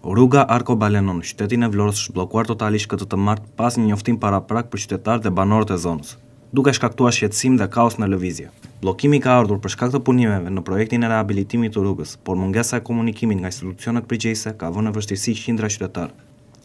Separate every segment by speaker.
Speaker 1: Rruga Arko-Balenon në qytetin e Vlorës është bllokuar totalisht këtë të martë pas një njoftim paraprak për qytetarët dhe banorët e zonës, duke shkaktuar shqetësim dhe kaos në lëvizje. Bllokimi ka ardhur për shkak të punimeve në projektin e rehabilitimit të rrugës, por mungesa e komunikimit nga institucionet përgjegjëse ka vënë në vështirësi qindra qytetarë.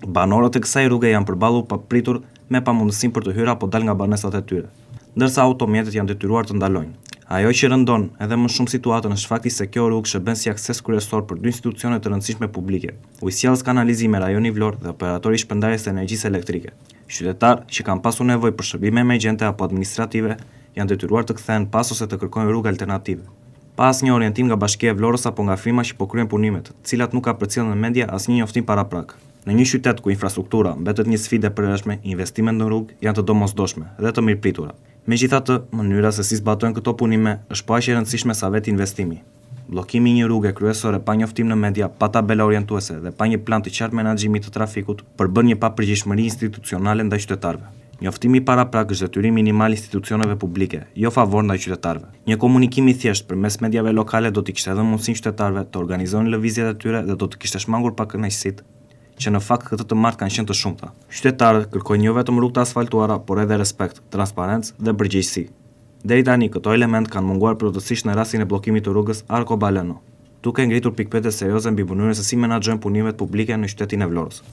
Speaker 1: Banorët e kësaj rruge janë përballur pa pritur me pamundësinë për të hyrë apo dal nga banesat e tyre, ndërsa automjetet janë detyruar të ndalojnë. Ajo që rëndon edhe më shumë situatën është fakti se kjo rrugë shërben si akses kryesor për dy institucione të rëndësishme publike, Ujësjellës Kanalizimi rajoni Vlorë dhe operatori i shpërndarjes së energjisë elektrike. Qytetarë që kanë pasur nevojë për shërbime emergjente apo administrative janë detyruar të kthehen pas ose të kërkojnë rrugë alternative. Pa asnjë orientim nga Bashkia e Vlorës apo nga firma që po kryejnë punimet, të cilat nuk ka përcjellën në media asnjë njoftim paraprak. Në një qytet ku infrastruktura mbetet një sfidë e përhershme, investimet në rrugë janë të domosdoshme dhe të mirëpritura. Megjithatë, mënyra se si zbatojnë këto punime është po aq e rëndësishme sa vetë investimi. Bllokimi i një rruge kryesore pa njoftim në media, pa tabela orientuese dhe pa një plan të qartë menaxhimi të trafikut përbën një papërgjegjësi institucionale ndaj qytetarëve. Njoftimi paraprak është detyrim minimal institucioneve publike, jo favor ndaj qytetarëve. Një komunikim i thjeshtë përmes mediave lokale do t'i kishte dhënë mundësinë qytetarëve të organizojnë lëvizjet e tyre dhe do të kishte shmangur pa kënaqësitë, që në fakt këtë të martë kanë qenë të shumta. Qytetarët kërkojnë jo vetëm rrugë të asfaltuara, por edhe respekt, transparencë dhe përgjegjësi. Deri tani këto element kanë munguar plotësisht në rastin e bllokimit të rrugës Arko-Balenon, duke ngritur pikpyetje serioze mbi mënyrën se si menaxhojnë punimet publike në qytetin e Vlorës.